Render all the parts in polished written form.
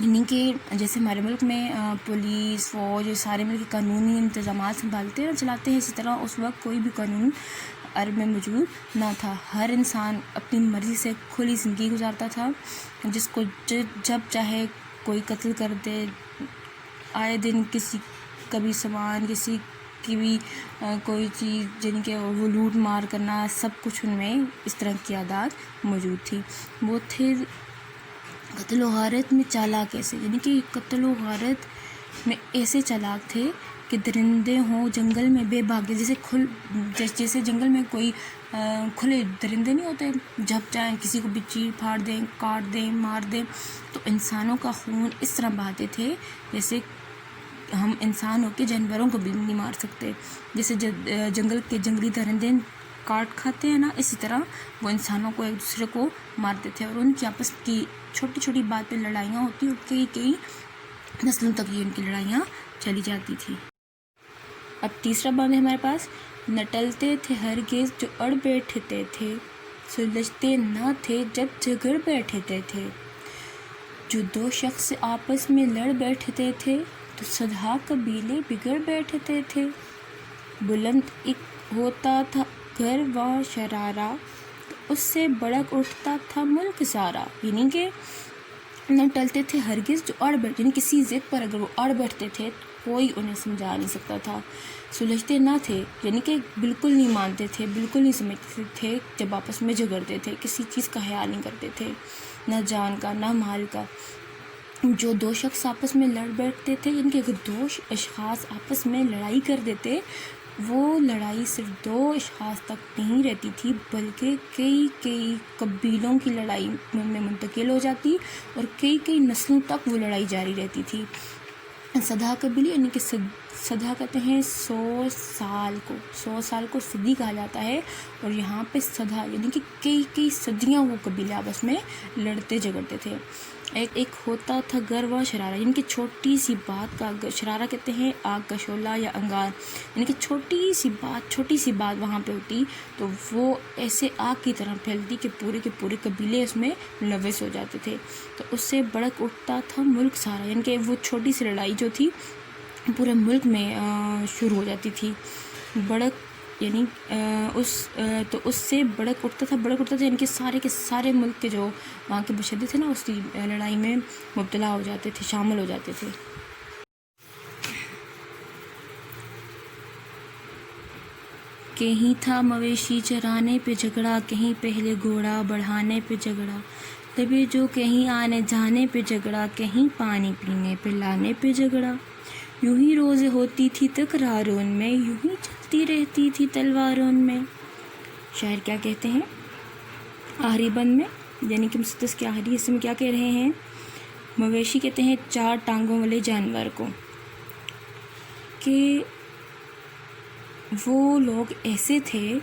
یعنی کہ جیسے ہمارے ملک میں پولیس فوج یہ سارے مل کے قانونی انتظامات سنبھالتے ہیں چلاتے ہیں، اسی طرح اس وقت کوئی بھی قانون عرب میں موجود نہ تھا. ہر انسان اپنی مرضی سے کھلی زندگی گزارتا تھا، جس کو جب چاہے کوئی قتل کر دے. آئے دن کسی کا بھی سامان، کسی کی بھی کوئی چیز یعنی کہ وہ لوٹ مار کرنا، سب کچھ ان میں اس طرح کی عادات موجود تھی. وہ تھے قتل و غارت میں چالاک ایسے، یعنی کہ قتل و غارت میں ایسے چالاک تھے کہ درندے ہوں جنگل میں بے بھاگے، جیسے جنگل میں کوئی کھلے درندے نہیں ہوتے، جب چاہیں کسی کو بھی چیر پھاڑ دیں، کاٹ دیں، مار دیں. تو انسانوں کا خون اس طرح بہاتے تھے جیسے ہم انسان ہو کے جانوروں کو بھی نہیں مار سکتے. جیسے جنگل کے جنگلی درندے کاٹ کھاتے ہیں نا، اسی طرح وہ انسانوں کو ایک دوسرے کو مارتے تھے. اور ان کی آپس کی چھوٹی چھوٹی بات پہ لڑائیاں ہوتی اور کئی نسلوں تک یہ ان کی لڑائیاں چلی جاتی تھی. اب تیسرا باب ہے ہمارے پاس. نہ ٹلتے تھے ہرگز جو اڑ بیٹھتے تھے، سلجھتے نہ تھے جب جھگڑ بیٹھتے تھے. جو دو شخص آپس میں لڑ بیٹھتے تھے تو صدہا قبیلے بگڑ بیٹھتے تھے. بلند ایک ہوتا تھا گھر و شرارہ، تو اس سے بڑک اٹھتا تھا ملک سارا. یعنی کہ نہ ٹلتے تھے ہرگز جو اڑ بیٹھ، یعنی کسی ضد پر اگر وہ اڑ بیٹھتے تھے کوئی انہیں سمجھا نہیں سکتا تھا. سلجھتے نہ تھے یعنی کہ بالکل نہیں مانتے تھے، بالکل نہیں سمجھتے تھے. جب آپس میں جھگڑتے تھے کسی چیز کا خیال نہیں کرتے تھے، نہ جان کا نہ مال کا. جو دو شخص آپس میں لڑ بیٹھتے تھے، یعنی کہ اگر دو اشخاص آپس میں لڑائی کر دیتے، وہ لڑائی صرف دو اشخاص تک نہیں رہتی تھی بلکہ کئی قبیلوں کی لڑائی میں منتقل ہو جاتی اور کئی نسلوں تک وہ لڑائی جاری رہتی تھی. صدہا قبیلے یعنی کہ صدہا کہتے ہیں 100 سال کو صدی کہا جاتا ہے. اور یہاں پہ صدہا یعنی کہ کئی صدیاں وہ قبیلے آپس میں لڑتے جھگڑتے تھے. ایک ہوتا تھا گر و شرارہ، یعنی کہ چھوٹی سی بات کا، شرارہ کہتے ہیں آگ کا شعلہ یا انگار، یعنی کہ چھوٹی سی بات وہاں پہ ہوتی تو وہ ایسے آگ کی طرح پھیلتی کہ پورے کے پورے قبیلے اس میں ملوث ہو جاتے تھے. تو اس سے بڑک اٹھتا تھا ملک سارا، یعنی کہ وہ چھوٹی سی لڑائی جو تھی پورے ملک میں شروع ہو جاتی تھی. بڑک یعنی اس سے بڑک اٹھتا تھا یعنی کہ سارے کے سارے ملک کے جو وہاں کے باشندے تھے نا اس کی لڑائی میں مبتلا ہو جاتے تھے، شامل ہو جاتے تھے. کہیں تھا مویشی چرانے پہ جھگڑا، کہیں پہلے گھوڑا بڑھانے پہ جھگڑا. لبے جو کہیں آنے جانے پہ جھگڑا، کہیں پانی پینے پہ لانے پہ جھگڑا. یوں ہی روز ہوتی تھی تکرار ان میں، یوں ہی چلتی رہتی تھی تلوار ان میں. شاعر کیا کہتے ہیں آخری بند میں، یعنی کہ مسدس کے آخری حصے میں کیا کہہ رہے ہیں؟ مویشی کہتے ہیں 4 ٹانگوں والے جانور کو، کہ وہ لوگ ایسے تھے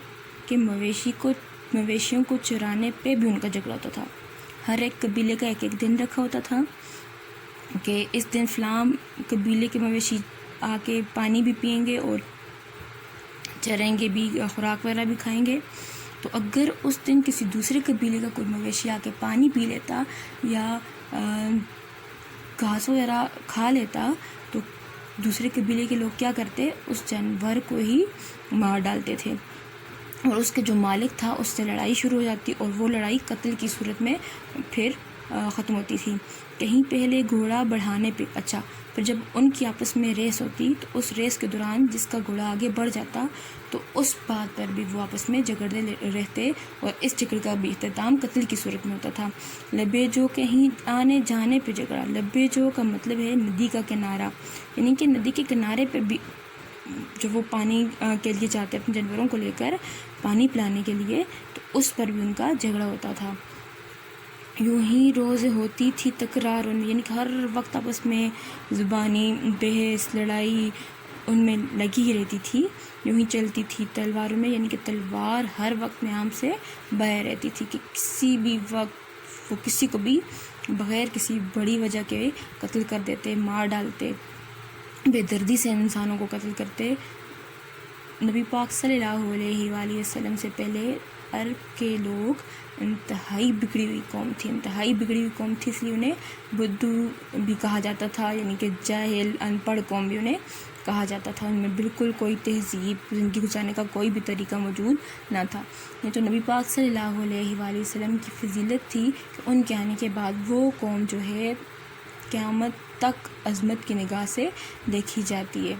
کہ مویشیوں کو چرانے پہ بھی ان کا جھگڑا ہوتا تھا. ہر ایک قبیلے کا ایک دن رکھا ہوتا تھا کہ اس دن فلاں قبیلے کے مویشی آ کے پانی بھی پئیں گے اور چریں گے بھی، خوراک وغیرہ بھی کھائیں گے. تو اگر اس دن کسی دوسرے قبیلے کا کوئی مویشی آ کے پانی پی لیتا یا گھاس وغیرہ کھا لیتا تو دوسرے قبیلے کے لوگ کیا کرتے، اس جانور کو ہی مار ڈالتے تھے اور اس کے جو مالک تھا اس سے لڑائی شروع ہو جاتی اور وہ لڑائی قتل کی صورت میں پھر ختم ہوتی تھی. کہیں پہلے گھوڑا بڑھانے پہ، اچھا پھر جب ان کی آپس میں ریس ہوتی تو اس ریس کے دوران جس کا گھوڑا آگے بڑھ جاتا تو اس بات پر بھی وہ آپس میں جھگڑتے رہتے اور اس جھگڑ کا بھی اختتام قتل کی صورت میں ہوتا تھا. لبے جو کہیں آنے جانے پہ جھگڑا. لبے جو کا مطلب ہے ندی کا کنارہ، یعنی کہ ندی کے کنارے پہ بھی جو وہ پانی کے لیے جاتے اپنے جانوروں کو لے کر پانی پلانے کے لیے، تو اس پر بھی ان کا جھگڑا ہوتا تھا. یوں ہی روز ہوتی تھی تکرار ان میں، یعنی کہ ہر وقت آپس میں زبانی بحث لڑائی ان میں لگی ہی رہتی تھی. یوں ہی چلتی تھی تلواروں میں، یعنی کہ تلوار ہر وقت میں آم سے بہہ رہتی تھی کہ کسی بھی وقت وہ کسی کو بھی بغیر کسی بڑی وجہ کے قتل کر دیتے، مار ڈالتے، بے دردی سے انسانوں کو قتل کرتے. نبی پاک صلی اللہ علیہ وآلہ وسلم سے پہلے عرب کے لوگ انتہائی بگڑی ہوئی قوم تھی، اس لیے انہیں بدھو بھی کہا جاتا تھا، یعنی کہ جاہل ان پڑھ قوم بھی انہیں کہا جاتا تھا. ان میں بالکل کوئی تہذیب، زندگی گزارنے کا کوئی بھی طریقہ موجود نہ تھا. یہ تو نبی پاک صلی اللہ علیہ وآلہ وسلم کی فضیلت تھی کہ ان کے آنے کے بعد وہ قوم جو ہے قیامت تک عظمت کی نگاہ سے دیکھی جاتی ہے.